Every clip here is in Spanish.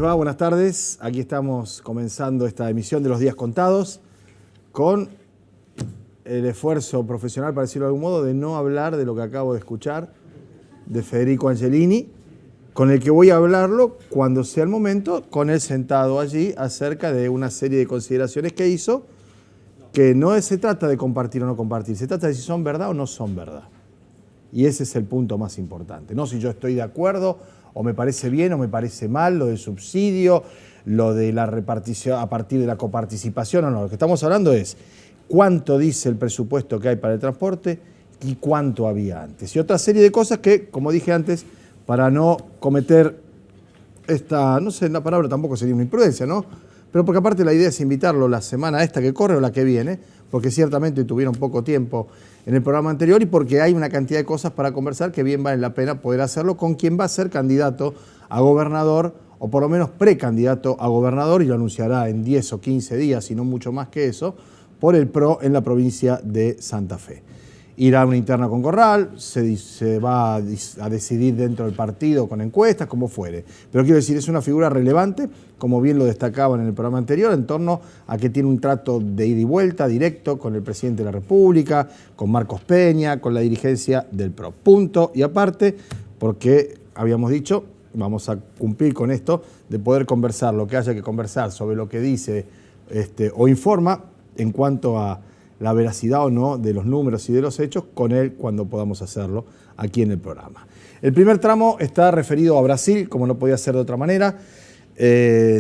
les va? Buenas tardes. Aquí estamos comenzando esta emisión de Los Días Contados con el esfuerzo profesional, para decirlo de algún modo, de no hablar de lo que acabo de escuchar de Federico Angelini, con el que voy a hablarlo cuando sea el momento, con él sentado allí, acerca de una serie de consideraciones que hizo, que no se trata de compartir o no compartir, se trata de si son verdad o no son verdad. Y ese es el punto más importante. No si yo estoy de acuerdo o me parece bien o me parece mal, lo del subsidio, lo de la repartición a partir de la coparticipación o no. Lo que estamos hablando es cuánto dice el presupuesto que hay para el transporte y cuánto había antes. Y otra serie de cosas que, como dije antes, para no cometer esta, no sé, la palabra tampoco sería una imprudencia, ¿no? Pero porque aparte la idea es invitarlo la semana esta que corre o la que viene, porque ciertamente tuvieron poco tiempo en el programa anterior y porque hay una cantidad de cosas para conversar que bien vale la pena poder hacerlo con quien va a ser candidato a gobernador o por lo menos precandidato a gobernador, y lo anunciará en 10 o 15 días, y no mucho más que eso, por el PRO en la provincia de Santa Fe. Irá a una interna con Corral, se va a decidir dentro del partido con encuestas, como fuere. Pero quiero decir, es una figura relevante, como bien lo destacaban en el programa anterior, en torno a que tiene un trato de ida y vuelta directo con el presidente de la República, con Marcos Peña, con la dirigencia del PRO. Punto y aparte, porque habíamos dicho, vamos a cumplir con esto, de poder conversar lo que haya que conversar sobre lo que dice o informa en cuanto a la veracidad o no de los números y de los hechos con él cuando podamos hacerlo aquí en el programa. El primer tramo está referido a Brasil, como no podía ser de otra manera,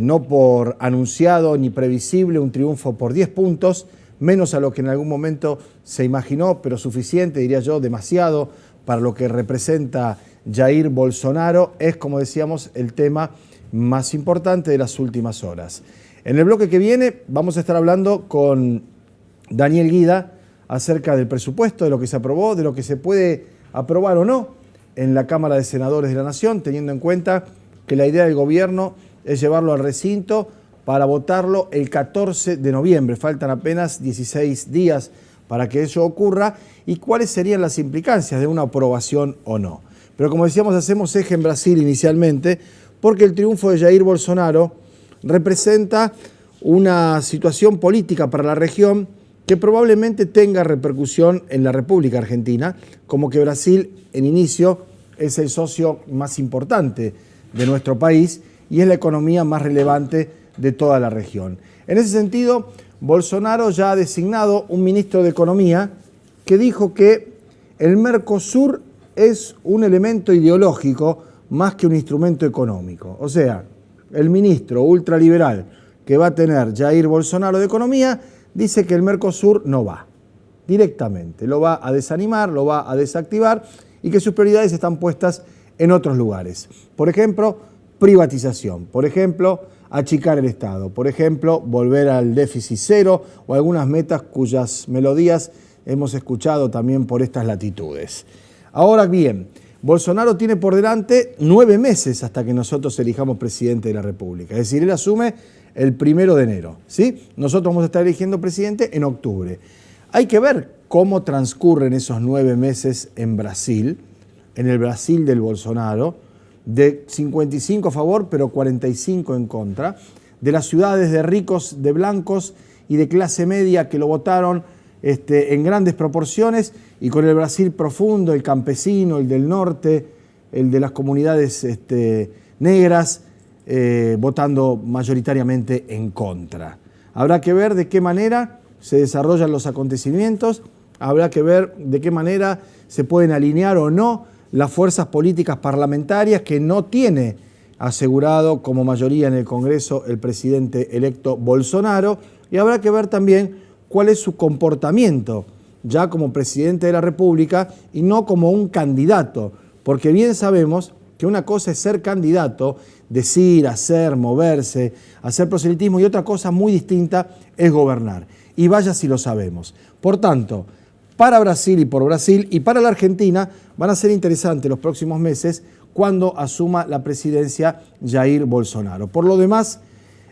no por anunciado ni previsible, un triunfo por 10 puntos, menos a lo que en algún momento se imaginó, pero suficiente, diría yo, demasiado para lo que representa Jair Bolsonaro, es, como decíamos, el tema más importante de las últimas horas. En el bloque que viene vamos a estar hablando con Daniel Guida acerca del presupuesto, de lo que se aprobó, de lo que se puede aprobar o no en la Cámara de Senadores de la Nación, teniendo en cuenta que la idea del gobierno es llevarlo al recinto para votarlo el 14 de noviembre. Faltan apenas 16 días para que eso ocurra, y cuáles serían las implicancias de una aprobación o no. Pero como decíamos, hacemos eje en Brasil inicialmente, porque el triunfo de Jair Bolsonaro representa una situación política para la región que probablemente tenga repercusión en la República Argentina, como que Brasil en inicio es el socio más importante de nuestro país y es la economía más relevante de toda la región. En ese sentido, Bolsonaro ya ha designado un ministro de Economía que dijo que el Mercosur es un elemento ideológico más que un instrumento económico. O sea, el ministro ultraliberal que va a tener Jair Bolsonaro de Economía dice que el Mercosur no va, directamente, lo va a desanimar, lo va a desactivar y que sus prioridades están puestas en otros lugares. Por ejemplo, privatización, por ejemplo, achicar el Estado, por ejemplo, volver al déficit cero o algunas metas cuyas melodías hemos escuchado también por estas latitudes. Ahora bien, Bolsonaro tiene por delante 9 meses hasta que nosotros elijamos presidente de la República, es decir, él asume el 1 de enero, ¿sí? Nosotros vamos a estar eligiendo presidente en octubre. Hay que ver cómo transcurren esos 9 meses en Brasil, en el Brasil del Bolsonaro, de 55 a favor, pero 45 en contra, de las ciudades de ricos, de blancos y de clase media que lo votaron en grandes proporciones, y con el Brasil profundo, el campesino, el del norte, el de las comunidades negras, votando mayoritariamente en contra. Habrá que ver de qué manera se desarrollan los acontecimientos, habrá que ver de qué manera se pueden alinear o no las fuerzas políticas parlamentarias que no tiene asegurado como mayoría en el Congreso el presidente electo Bolsonaro, y habrá que ver también cuál es su comportamiento ya como presidente de la República y no como un candidato, porque bien sabemos que una cosa es ser candidato, decir, hacer, moverse, hacer proselitismo, y otra cosa muy distinta es gobernar. Y vaya si lo sabemos. Por tanto, para Brasil y por Brasil y para la Argentina van a ser interesantes los próximos meses cuando asuma la presidencia Jair Bolsonaro. Por lo demás,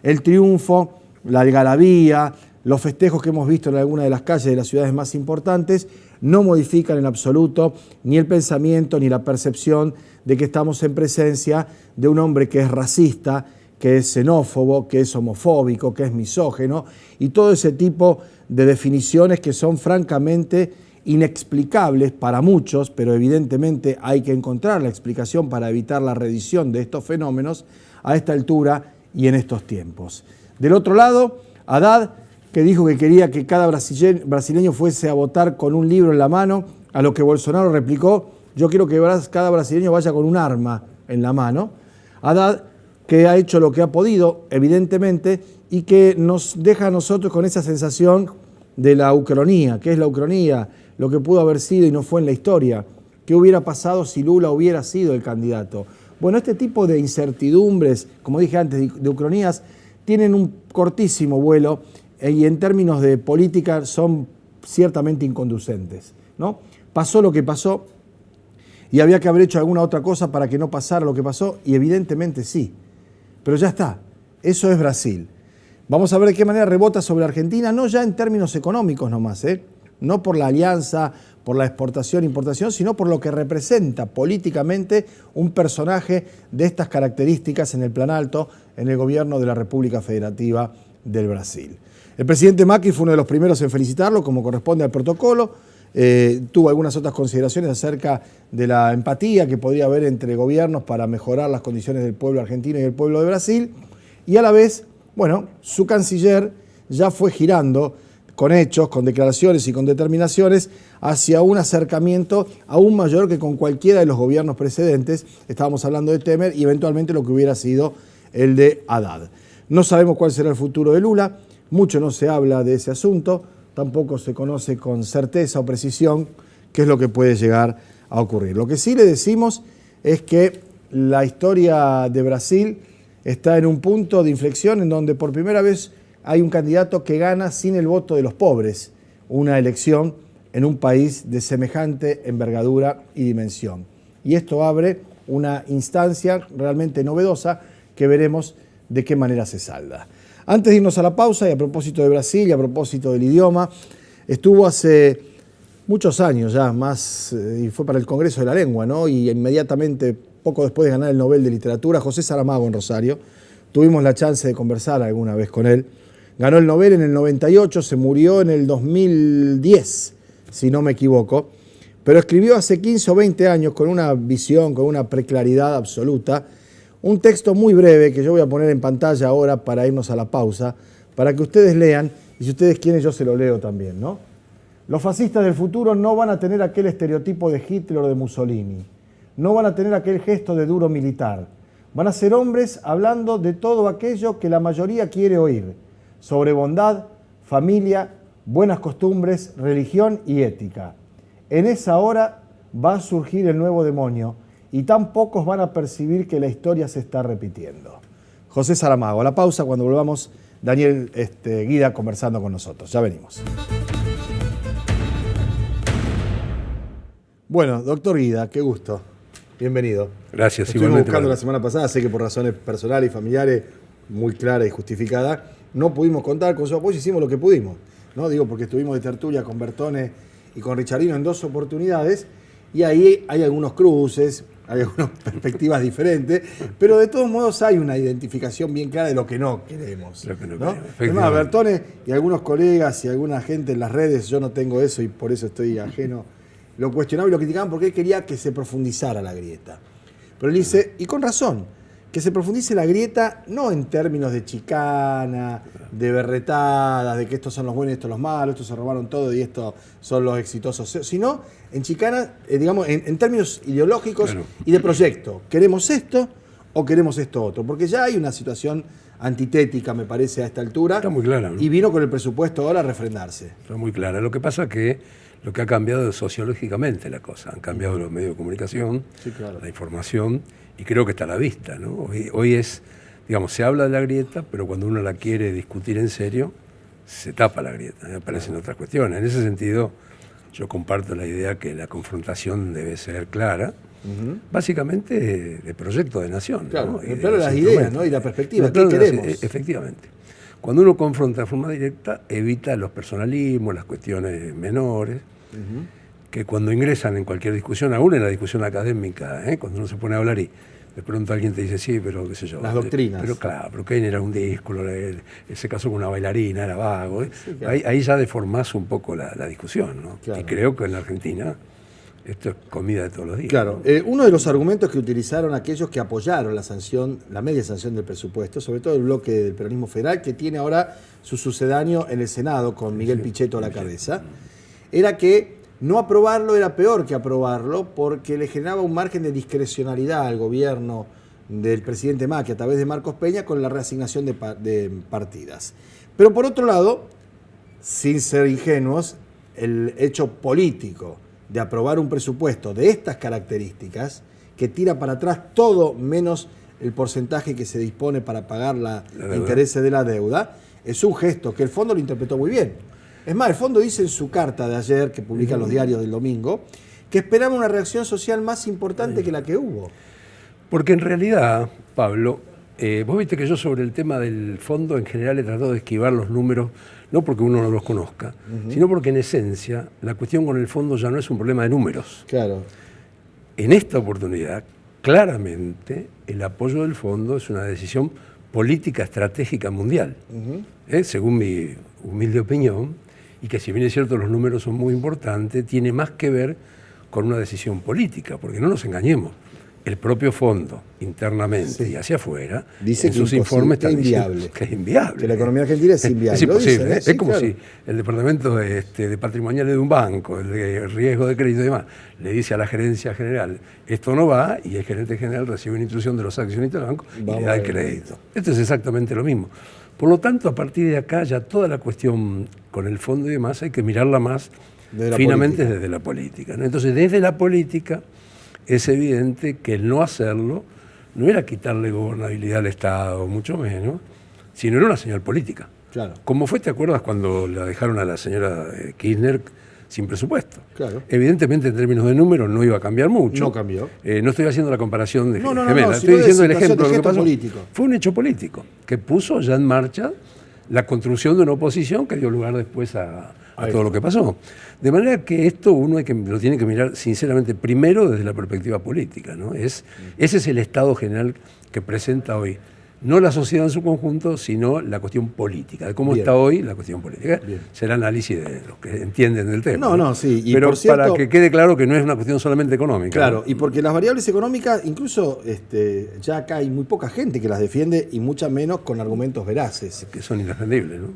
el triunfo, la algarabía, los festejos que hemos visto en algunas de las calles de las ciudades más importantes no modifican en absoluto ni el pensamiento ni la percepción de que estamos en presencia de un hombre que es racista, que es xenófobo, que es homofóbico, que es misógino, y todo ese tipo de definiciones que son francamente inexplicables para muchos, pero evidentemente hay que encontrar la explicación para evitar la reedición de estos fenómenos a esta altura y en estos tiempos. Del otro lado, Haddad, que dijo que quería que cada brasileño fuese a votar con un libro en la mano, a lo que Bolsonaro replicó: yo quiero que cada brasileño vaya con un arma en la mano. Haddad, que ha hecho lo que ha podido, evidentemente, y que nos deja a nosotros con esa sensación de la ucronía. ¿Qué es la ucronía? Lo que pudo haber sido y no fue en la historia. ¿Qué hubiera pasado si Lula hubiera sido el candidato? Bueno, este tipo de incertidumbres, como dije antes, de ucronías, tienen un cortísimo vuelo y en términos de política son ciertamente inconducentes, ¿no? Pasó lo que pasó y había que haber hecho alguna otra cosa para que no pasara lo que pasó, y evidentemente sí. Pero ya está, eso es Brasil. Vamos a ver de qué manera rebota sobre Argentina, no ya en términos económicos nomás, no por la alianza, por la exportación, importación, sino por lo que representa políticamente un personaje de estas características en el Planalto, en el gobierno de la República Federativa del Brasil. El presidente Macri fue uno de los primeros en felicitarlo, como corresponde al protocolo. Tuvo algunas otras consideraciones acerca de la empatía que podría haber entre gobiernos para mejorar las condiciones del pueblo argentino y del pueblo de Brasil, y a la vez, bueno, su canciller ya fue girando con hechos, con declaraciones y con determinaciones hacia un acercamiento aún mayor que con cualquiera de los gobiernos precedentes. Estábamos hablando de Temer y eventualmente lo que hubiera sido el de Haddad. No sabemos cuál será el futuro de Lula, mucho no se habla de ese asunto, tampoco se conoce con certeza o precisión qué es lo que puede llegar a ocurrir. Lo que sí le decimos es que la historia de Brasil está en un punto de inflexión en donde por primera vez hay un candidato que gana sin el voto de los pobres una elección en un país de semejante envergadura y dimensión. Y esto abre una instancia realmente novedosa que veremos de qué manera se salda. Antes de irnos a la pausa, y a propósito de Brasil y a propósito del idioma, estuvo hace muchos años ya, y fue para el Congreso de la Lengua, ¿no? Y inmediatamente, poco después de ganar el Nobel de Literatura, José Saramago en Rosario. Tuvimos la chance de conversar alguna vez con él. Ganó el Nobel en el 98, se murió en el 2010, si no me equivoco, pero escribió hace 15 o 20 años con una visión, con una preclaridad absoluta, un texto muy breve que yo voy a poner en pantalla ahora para irnos a la pausa, para que ustedes lean, y si ustedes quieren yo se lo leo también, ¿no? Los fascistas del futuro no van a tener aquel estereotipo de Hitler o de Mussolini, no van a tener aquel gesto de duro militar, van a ser hombres hablando de todo aquello que la mayoría quiere oír, sobre bondad, familia, buenas costumbres, religión y ética. En esa hora va a surgir el nuevo demonio y tan pocos van a percibir que la historia se está repitiendo. José Saramago. A la pausa, cuando volvamos, Daniel Guida conversando con nosotros. Ya venimos. Bueno, doctor Guida, qué gusto. Bienvenido. Gracias, igualmente. Estuvimos buscando la semana pasada, sé que por razones personales y familiares muy claras y justificadas, no pudimos contar con su apoyo, hicimos lo que pudimos, ¿no? Digo, porque estuvimos de tertulia con Bertone y con Richardino en 2 oportunidades, y ahí hay algunos cruces, hay algunas perspectivas diferentes, pero de todos modos hay una identificación bien clara de lo que no queremos. Lo que no ¿no? queremos, Además, Bertone y algunos colegas y alguna gente en las redes, yo no tengo eso y por eso estoy ajeno, lo cuestionaban y lo criticaban porque él quería que se profundizara la grieta. Pero él dice, y con razón, que se profundice la grieta no en términos de chicana, de berretadas, de que estos son los buenos y estos los malos, estos se robaron todo y estos son los exitosos, sino en chicana, digamos, en términos ideológicos, claro, y de proyecto. ¿Queremos esto o queremos esto otro? Porque ya hay una situación antitética, me parece, a esta altura. Está muy clara, ¿no? Y vino con el presupuesto ahora a refrendarse. Está muy clara. Lo que pasa es que lo que ha cambiado es sociológicamente la cosa. Han cambiado los medios de comunicación, sí, claro, la información, y creo que está a la vista, ¿no? Hoy es, digamos, se habla de la grieta, pero cuando uno la quiere discutir en serio, se tapa la grieta, aparecen otras cuestiones. En ese sentido, yo comparto la idea que la confrontación debe ser clara, básicamente de proyecto de nación. Claro, ¿no? Pero las ideas, ¿no? Y la perspectiva, ¿qué queremos? Efectivamente. Cuando uno confronta de forma directa, evita los personalismos, las cuestiones menores, que cuando ingresan en cualquier discusión, aún en la discusión académica, cuando uno se pone a hablar y de pronto alguien te dice, sí, pero qué sé yo. Las doctrinas. Pero claro, pero Keynes era un díscolo, se casó con una bailarina, era vago. Sí, claro. Ahí ya deformás un poco la discusión, ¿no? Claro. Y creo que en la Argentina esto es comida de todos los días. Claro, ¿no? uno de los argumentos que utilizaron aquellos que apoyaron la media sanción del presupuesto, sobre todo el bloque del peronismo federal, que tiene ahora su sucedáneo en el Senado con Miguel Pichetto a la cabeza, era que no aprobarlo era peor que aprobarlo porque le generaba un margen de discrecionalidad al gobierno del presidente Macri a través de Marcos Peña con la reasignación de partidas. Pero por otro lado, sin ser ingenuos, el hecho político de aprobar un presupuesto de estas características, que tira para atrás todo menos el porcentaje que se dispone para pagar los intereses de la deuda, es un gesto que el fondo lo interpretó muy bien. Es más, el fondo dice en su carta de ayer, que publican los diarios del domingo, que esperaba una reacción social más importante que la que hubo. Porque en realidad, Pablo, vos viste que yo sobre el tema del fondo en general he tratado de esquivar los números, no porque uno no los conozca, sino porque en esencia la cuestión con el fondo ya no es un problema de números. Claro. En esta oportunidad, claramente, el apoyo del fondo es una decisión política estratégica mundial, según mi humilde opinión, y que si bien es cierto los números son muy importantes, tiene más que ver con una decisión política, porque no nos engañemos. El propio fondo, internamente y hacia afuera, dice en que sus informes están inviable. diciendo que es inviable. Que la economía argentina es inviable. Es imposible. Dicen, Es como si el departamento de patrimoniales de un banco, el de riesgo de crédito y demás, le dice a la gerencia general, esto no va, y el gerente general recibe una instrucción de los accionistas del banco y le da el crédito. Esto es exactamente lo mismo. Por lo tanto, a partir de acá, ya toda la cuestión con el fondo y demás hay que mirarla más finamente desde la política, ¿no? Entonces, desde la política es evidente que el no hacerlo no era quitarle gobernabilidad al Estado, mucho menos, sino era una señal política. Claro. Como fue, ¿te acuerdas cuando la dejaron a la señora Kirchner sin presupuesto? Claro. Evidentemente, en términos de números, no iba a cambiar mucho. No cambió. No estoy haciendo la comparación de gemela, no, estoy diciendo el ejemplo de de lo que pasó. político. Fue un hecho político que puso ya en marcha la construcción de una oposición que dio lugar después a todo lo que pasó. De manera que esto uno lo tiene que mirar sinceramente primero desde la perspectiva política, ¿no? Ese es el estado general que presenta hoy, no la sociedad en su conjunto, sino la cuestión política, de cómo está hoy la cuestión política. Será análisis de los que entienden del tema. Sí. Y pero por cierto, para que quede claro que no es una cuestión solamente económica. Claro, ¿no? y porque las variables económicas, incluso ya acá hay muy poca gente que las defiende y mucha menos con argumentos veraces. Que son indefendibles, ¿no?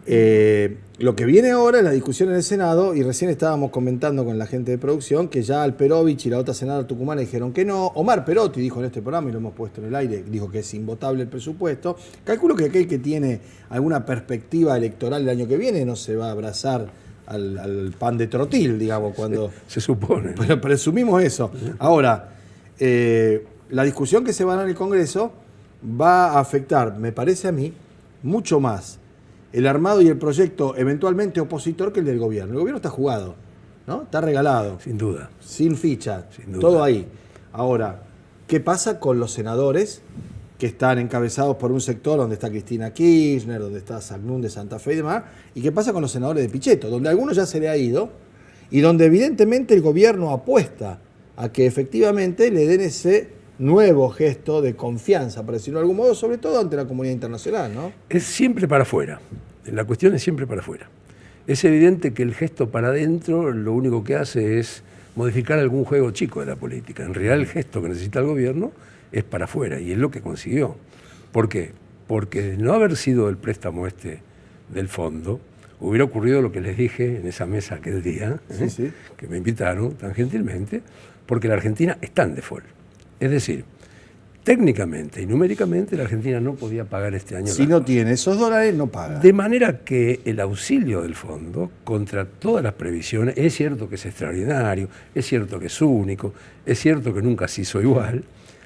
Lo que viene ahora es la discusión en el Senado, y recién estábamos comentando con la gente de producción que ya Alperovich y la otra senadora tucumana dijeron que no. Omar Perotti dijo en este programa, y lo hemos puesto en el aire, dijo que es invotable el presupuesto. Calculo que aquel que tiene alguna perspectiva electoral el año que viene no se va a abrazar al pan de trotil, digamos, cuando... Se supone. Pero presumimos eso. Ahora, la discusión que se va a dar en el Congreso va a afectar, me parece a mí, mucho más el armado y el proyecto eventualmente opositor que el del gobierno. El gobierno está jugado, ¿no? Está regalado. Sin duda. Sin ficha. Sin duda. Todo ahí. Ahora, ¿qué pasa con los senadores que están encabezados por un sector donde está Cristina Kirchner, donde está Sagnún de Santa Fe y demás? ¿Y qué pasa con los senadores de Pichetto? Donde a algunos ya se le ha ido y donde evidentemente el gobierno apuesta a que efectivamente le den ese nuevo gesto de confianza, por decirlo de algún modo, sobre todo ante la comunidad internacional, ¿no? Es siempre para afuera. La cuestión es siempre para afuera. Es evidente que el gesto para adentro lo único que hace es modificar algún juego chico de la política. En realidad el gesto que necesita el gobierno es para afuera, y es lo que consiguió. ¿Por qué? Porque de no haber sido el préstamo del fondo, hubiera ocurrido lo que les dije en esa mesa aquel día, que me invitaron tan gentilmente, porque la Argentina está en default. Es decir, técnicamente y numéricamente la Argentina no podía pagar este año. Si no tiene esos dólares, no paga. De manera que el auxilio del fondo, contra todas las previsiones, es cierto que es extraordinario, es cierto que es único, es cierto que nunca se hizo igual,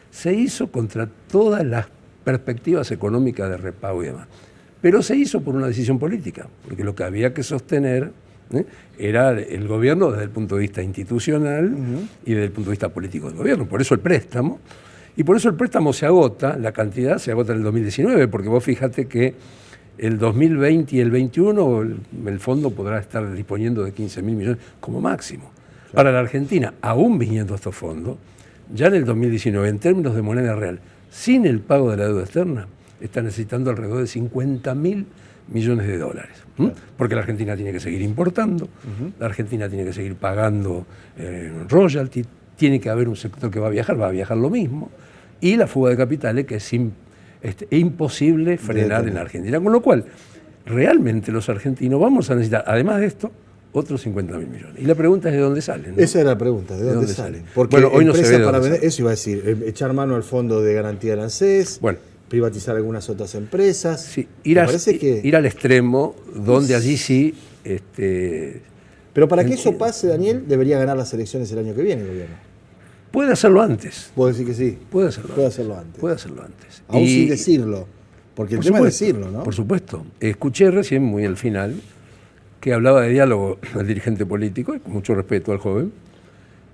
se hizo contra todas las perspectivas económicas de repago y demás. Pero se hizo por una decisión política, porque lo que había que sostener era el gobierno desde el punto de vista institucional y desde el punto de vista político del gobierno. Por eso el préstamo, y por eso el préstamo se agota, la cantidad se agota en el 2019, porque vos fíjate que el 2020 y el 2021 el fondo podrá estar disponiendo de 15.000 millones como máximo. Para la Argentina, aún viniendo estos fondos, ya en el 2019, en términos de moneda real, sin el pago de la deuda externa, está necesitando alrededor de $50.000 millones. Claro. Porque la Argentina tiene que seguir importando, la Argentina tiene que seguir pagando royalty, tiene que haber un sector que va a viajar lo mismo, y la fuga de capitales que es imposible frenar en la Argentina. Con lo cual, realmente los argentinos vamos a necesitar, además de esto, otros 50.000 millones. Y la pregunta es de dónde salen, ¿no? Esa era la pregunta, ¿de dónde salen? Porque bueno, hoy no se ve para vender, eso iba a decir, echar mano al fondo de garantía del ANSES, bueno, privatizar algunas otras empresas. Sí, ir al extremo donde allí sí... Pero para que eso pase, Daniel, debería ganar las elecciones el año que viene el gobierno. Puede hacerlo antes. ¿Puedo decir que sí? Puede hacerlo antes. Puede hacerlo antes. Aún sin decirlo. Porque el tema es decirlo, ¿no? Por supuesto. Escuché recién, muy al final, que hablaba de diálogo al dirigente político, y con mucho respeto al joven.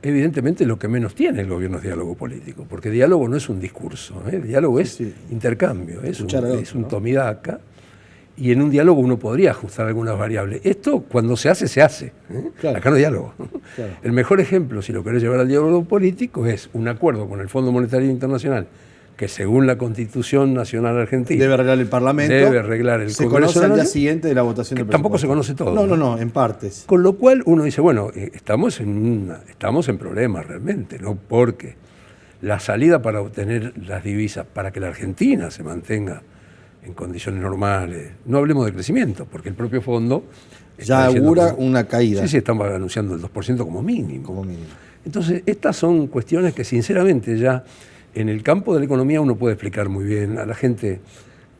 Evidentemente lo que menos tiene el gobierno es diálogo político, porque diálogo no es un discurso, diálogo es intercambio, es un toma y daca, y en un diálogo uno podría ajustar algunas variables. Esto cuando se hace, se hace. Claro. Acá no hay diálogo. Claro. El mejor ejemplo, si lo querés llevar al diálogo político, es un acuerdo con el Fondo Monetario Internacional, que según la Constitución Nacional Argentina debe arreglar el Parlamento, debe arreglar el se Congreso conoce al día siguiente de la votación del tampoco se conoce todo. No, en partes. Con lo cual uno dice, bueno, estamos en problemas realmente, ¿no? Porque la salida para obtener las divisas, para que la Argentina se mantenga en condiciones normales, no hablemos de crecimiento, porque el propio fondo ya augura una caída. Sí, estamos anunciando el 2% como mínimo. Entonces, estas son cuestiones que sinceramente ya en el campo de la economía uno puede explicar muy bien. A la gente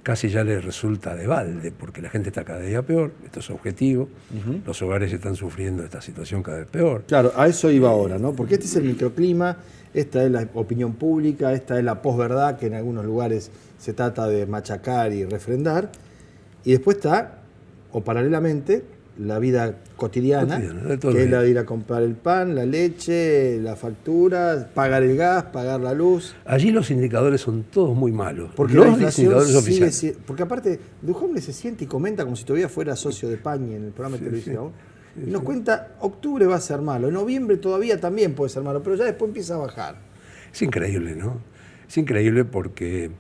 casi ya le resulta de balde, porque la gente está cada día peor, esto es objetivo, los hogares están sufriendo esta situación cada vez peor. Claro, a eso iba ahora, ¿no? Porque este es el microclima, esta es la opinión pública, esta es la posverdad que en algunos lugares se trata de machacar y refrendar, y después está, o paralelamente, la vida cotidiana que es la de ir a comprar el pan, la leche, la factura, pagar el gas, pagar la luz. Allí los indicadores son todos muy malos. Porque la inflación sigue, porque aparte, Duhovne se siente y comenta como si todavía fuera socio de Pañi en el programa de televisión. Y nos cuenta, octubre va a ser malo, en noviembre todavía también puede ser malo, pero ya después empieza a bajar. Es increíble, ¿no? Es increíble porque,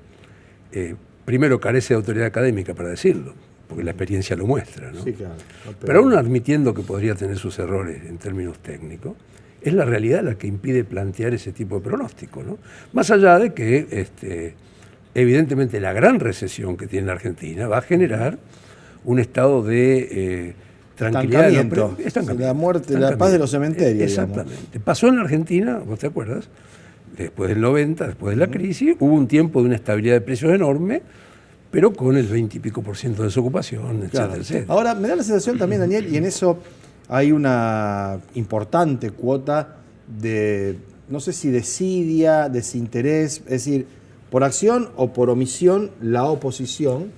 primero, carece de autoridad académica para decirlo, porque la experiencia lo muestra, ¿no? Sí, claro. Pero aún admitiendo que podría tener sus errores en términos técnicos, es la realidad la que impide plantear ese tipo de pronóstico, ¿no? Más allá de que, evidentemente, la gran recesión que tiene la Argentina va a generar un estado de tranquilidad. Estancamiento. La muerte, la paz de los cementerios. Exactamente. Digamos. Pasó en la Argentina, ¿vos te acuerdas? Después del 90, después de la crisis, hubo un tiempo de una estabilidad de precios enorme, pero con el 20 y pico % de desocupación, etcétera, etcétera. Ahora, me da la sensación también, Daniel, y en eso hay una importante cuota de, no sé si desidia, desinterés, es decir, por acción o por omisión, la oposición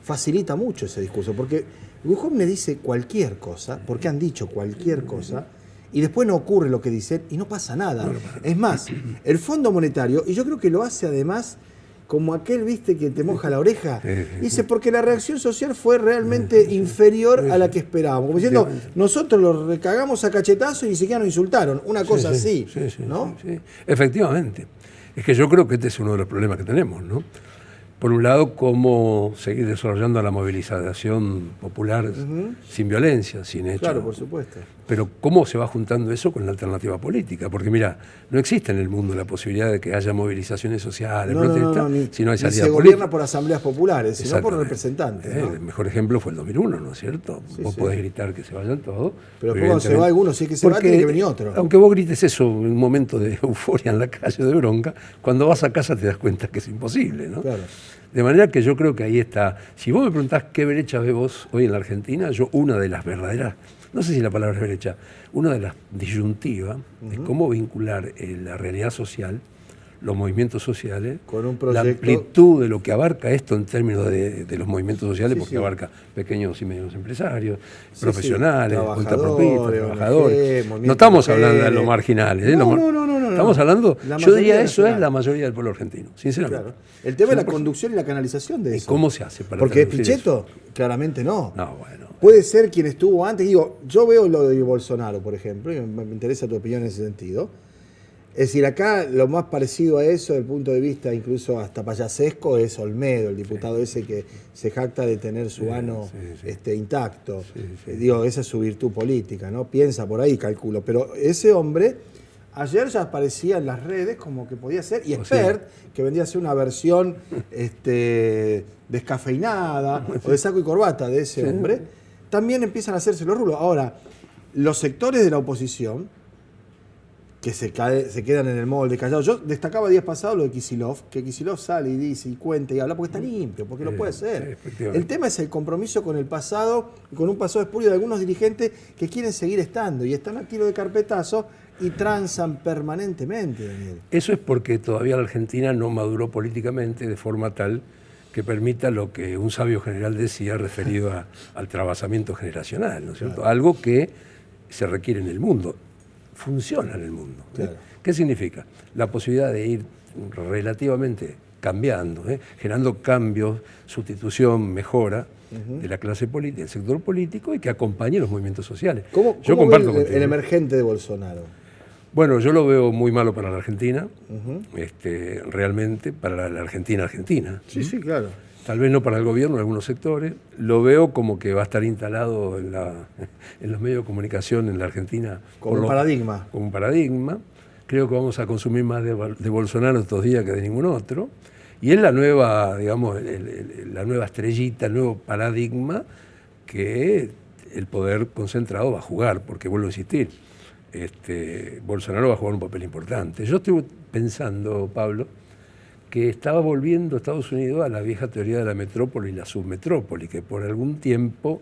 facilita mucho ese discurso, porque Duhovne dice cualquier cosa, porque han dicho cualquier cosa, y después no ocurre lo que dicen y no pasa nada. Es más, el Fondo Monetario, y yo creo que lo hace además como aquel, viste, que te moja la oreja, dice, porque la reacción social fue realmente inferior a la que esperábamos. Como diciendo, nosotros lo recagamos a cachetazo y ni siquiera nos insultaron. Una cosa así, ¿no? Sí. Efectivamente. Es que yo creo que este es uno de los problemas que tenemos, ¿no? Por un lado, cómo seguir desarrollando la movilización popular sin violencia, sin hecho. Claro, por supuesto. Pero cómo se va juntando eso con la alternativa política. Porque mira, no existe en el mundo la posibilidad de que haya movilizaciones sociales, protestas, si no hay salida política. Se gobierna por asambleas populares, sino por representantes. ¿no? El mejor ejemplo fue el 2001, ¿no es cierto? Vos podés gritar que se vayan todos. Pero cuando se va alguno, si es que se va, tiene que venir otro. Aunque vos grites eso en un momento de euforia en la calle, de bronca, cuando vas a casa te das cuenta que es imposible, ¿no? Claro. De manera que yo creo que ahí está. Si vos me preguntás qué brecha ves vos hoy en la Argentina, yo una de las verdaderas, no sé si la palabra es brecha, una de las disyuntivas es cómo vincular la realidad social, los movimientos sociales, con un proyecto, la amplitud de lo que abarca esto en términos de los movimientos sociales, porque abarca pequeños y medios empresarios, profesionales, ultrapropistas, trabajadores. No estamos hablando de los marginales. No. Estamos hablando, yo diría eso es la mayoría del pueblo argentino, sinceramente. Claro. El tema es la conducción y la canalización de eso. ¿Cómo se hace para porque Pichetto, claramente no. No, bueno. Puede ser quien estuvo antes. Digo, yo veo lo de Bolsonaro, por ejemplo, y me interesa tu opinión en ese sentido. decir, acá lo más parecido a eso, desde el punto de vista incluso hasta payasesco, es Olmedo, el diputado ese que se jacta de tener su ano intacto. Digo, esa es su virtud política, ¿no? Piensa por ahí, calculo. Pero ese hombre, ayer ya aparecía en las redes como que podía ser, y Expert, que vendría a ser una versión descafeinada o de saco y corbata de ese hombre, también empiezan a hacerse los rulos. Ahora, los sectores de la oposición, que se quedan en el molde callado. Yo destacaba días pasados lo de Kicillof, que Kicillof sale y dice y cuenta y habla porque está limpio, porque lo puede hacer. El tema es el compromiso con el pasado, con un pasado espurio de algunos dirigentes que quieren seguir estando y están a tiro de carpetazo y transan permanentemente, Daniel. Eso es porque todavía la Argentina no maduró políticamente de forma tal que permita lo que un sabio general decía referido al trabajamiento generacional, ¿no es cierto? Claro. Algo que se requiere en el mundo. Funciona en el mundo. Claro. ¿Qué significa? La posibilidad de ir relativamente cambiando, generando cambios, sustitución, mejora de la clase política, del sector político y que acompañe los movimientos sociales. ¿Cómo comparto ve el emergente de Bolsonaro? Bueno, yo lo veo muy malo para la Argentina, realmente para la Argentina. Sí, sí, claro. Tal vez no para el gobierno en algunos sectores. Lo veo como que va a estar instalado en los medios de comunicación en la Argentina. Como un paradigma. Como un paradigma. Creo que vamos a consumir más de Bolsonaro estos días que de ningún otro. Y es la nueva, digamos, la nueva estrellita, el nuevo paradigma que el poder concentrado va a jugar, porque vuelvo a insistir, Bolsonaro va a jugar un papel importante. Yo estoy pensando, Pablo, que estaba volviendo Estados Unidos a la vieja teoría de la metrópoli y la submetrópoli, que por algún tiempo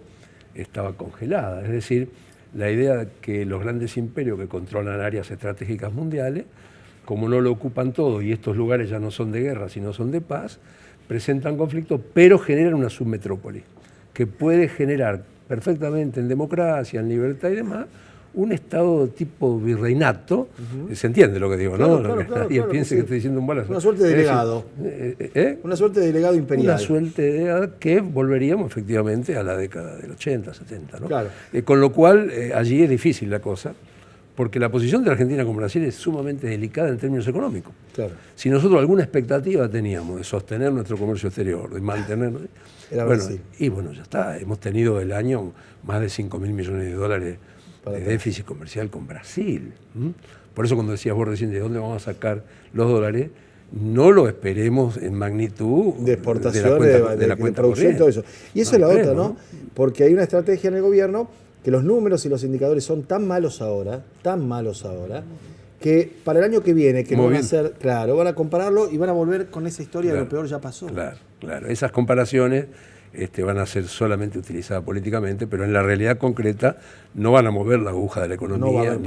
estaba congelada. Es decir, la idea de que los grandes imperios que controlan áreas estratégicas mundiales, como no lo ocupan todo y estos lugares ya no son de guerra, sino son de paz, presentan conflictos, pero generan una submetrópoli, que puede generar perfectamente en democracia, en libertad y demás, un estado tipo virreinato, se entiende lo que digo, ¿no? Nadie piense que estoy diciendo un balazo. Una suerte de delegado. Una suerte de delegado imperial. Una suerte de delegado que volveríamos efectivamente a la década del 80, 70, ¿no? Claro. Con lo cual, allí es difícil la cosa, porque la posición de la Argentina con Brasil es sumamente delicada en términos económicos. Claro. Si nosotros alguna expectativa teníamos de sostener nuestro comercio exterior, de mantenerlo, y bueno, ya está. Hemos tenido el año más de 5.000 millones de dólares de déficit comercial con Brasil. Por eso cuando decías vos recién de dónde vamos a sacar los dólares, no lo esperemos en magnitud de exportación, de la cuenta producción, todo eso. Y eso es la otra, ¿no? Porque hay una estrategia en el gobierno que los números y los indicadores son tan malos ahora, que para el año que viene, que no van a ser, claro, van a compararlo y van a volver con esa historia de lo peor ya pasó. Claro. Esas comparaciones van a ser solamente utilizadas políticamente, pero en la realidad concreta no van a mover la aguja de la economía.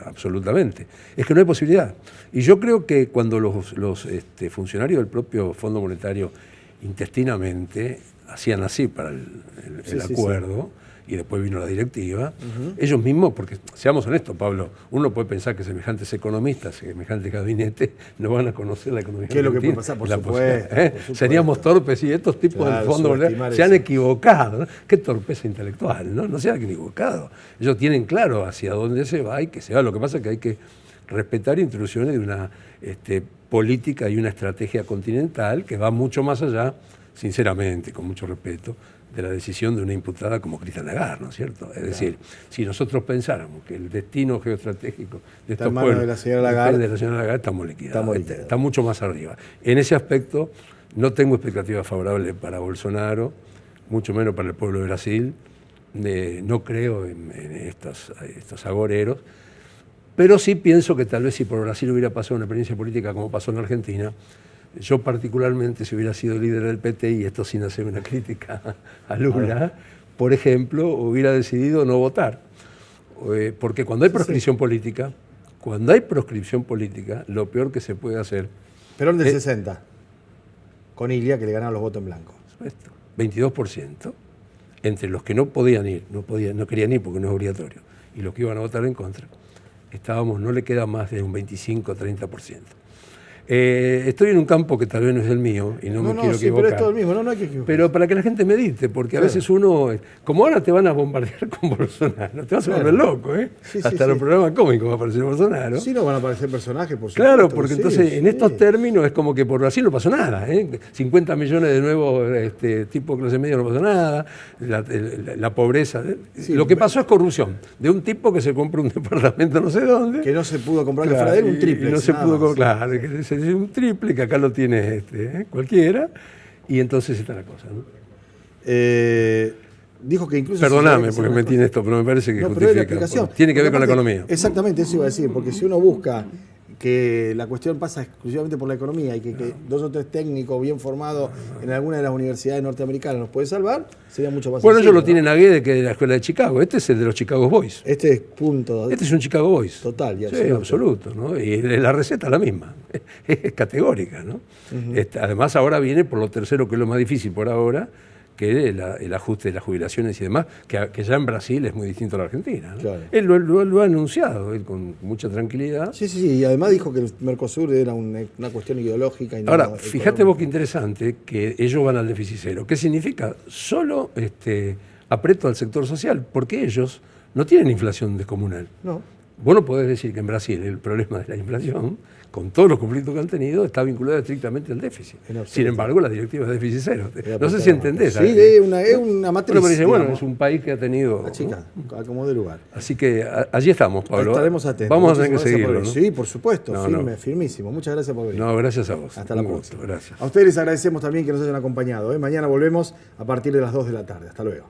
Absolutamente. Es que no hay posibilidad. Y yo creo que cuando los funcionarios del propio Fondo Monetario intestinamente hacían así para el acuerdo, y después vino la directiva, ellos mismos, porque seamos honestos, Pablo, uno puede pensar que semejantes economistas, semejantes gabinetes, no van a conocer la economía. ¿Qué es lo que puede pasar? Por supuesto. Seríamos torpes y estos tipos del Fondo se han equivocado, ¿no? Qué torpeza intelectual, ¿no? No se han equivocado. Ellos tienen claro hacia dónde se va y que se va. Lo que pasa es que hay que respetar instrucciones de una política y una estrategia continental que va mucho más allá, sinceramente, con mucho respeto, de la decisión de una imputada como Christine Lagarde, ¿no es cierto? Es decir, si nosotros pensáramos que el destino geoestratégico de estos pueblos de la señora Lagarde, estamos liquidados. Está mucho más arriba. En ese aspecto no tengo expectativas favorables para Bolsonaro, mucho menos para el pueblo de Brasil. No creo en estos agoreros, pero sí pienso que tal vez si por Brasil hubiera pasado una experiencia política como pasó en Argentina, yo particularmente, si hubiera sido líder del PT, y esto sin hacer una crítica a Lula, por ejemplo, hubiera decidido no votar. Porque cuando hay proscripción política, lo peor que se puede hacer... Perón del 60, con Ilia, que le ganaron los votos en blanco. 22%, entre los que no podían ir, no querían ir porque no es obligatorio, y los que iban a votar en contra, no le queda más de un 25-30%. Estoy en un campo que tal vez no es el mío y no me quiero sí, equivocar. pero es todo el mismo, no hay que equivocar. Pero para que la gente medite, porque a veces uno, como ahora te van a bombardear con Bolsonaro, te vas a volver loco, ¿eh? Sí, Hasta los programas cómicos va a aparecer Bolsonaro. Sí, no van a aparecer personajes, por supuesto. Claro, porque entonces en estos términos es como que por Brasil no pasó nada, ¿eh? 50 millones de nuevos tipo de clase media no pasó nada, la pobreza. Lo que pasó es corrupción, de un tipo que se compra un departamento no sé dónde. Que no se pudo comprar que fuera de él, un triple. No se pudo, claro, que se dice un triple, que acá lo tiene cualquiera, y entonces está la cosa, ¿no? Dijo que incluso... Perdóname porque metí en esto, pero me parece que justifica. Tiene que ver con la economía. Exactamente, eso iba a decir, porque si uno busca que la cuestión pasa exclusivamente por la economía y que 2 o 3 técnicos bien formados en alguna de las universidades norteamericanas nos puede salvar, sería mucho más Bueno, sencillo, ellos lo tienen a Guedes, que es de la escuela de Chicago. Este es el de los Chicago Boys. Este es punto. Este es un Chicago Boys. Total y absoluto. Sí, absoluto, ¿no? Y la receta es la misma. Es categórica, ¿no? Además, ahora viene por lo tercero, que es lo más difícil por ahora, que el ajuste de las jubilaciones y demás, que ya en Brasil es muy distinto a la Argentina, ¿no? Claro. Él lo ha anunciado con mucha tranquilidad. Sí, y además dijo que el Mercosur era una cuestión ideológica. Y ahora, fíjate vos qué interesante que ellos van al déficit cero. ¿Qué significa? Solo aprieto al sector social, porque ellos no tienen inflación descomunal. No. Vos no podés decir que en Brasil el problema de la inflación, con todos los conflictos que han tenido, está vinculado estrictamente al déficit. Sin embargo, la directiva es déficit cero. No sé si entendés. Sí, es una matriz. Pero dice, bueno, es un país que ha tenido... Chica, como de lugar. Así que allí estamos, Pablo. Estaremos atentos. Vamos a tener que seguirlo, ¿no? Sí, por supuesto, firmísimo. Muchas gracias por venir. No, gracias a vos. Hasta la próxima. Gracias. A ustedes les agradecemos también que nos hayan acompañado. Mañana volvemos a partir de las 2 de la tarde. Hasta luego.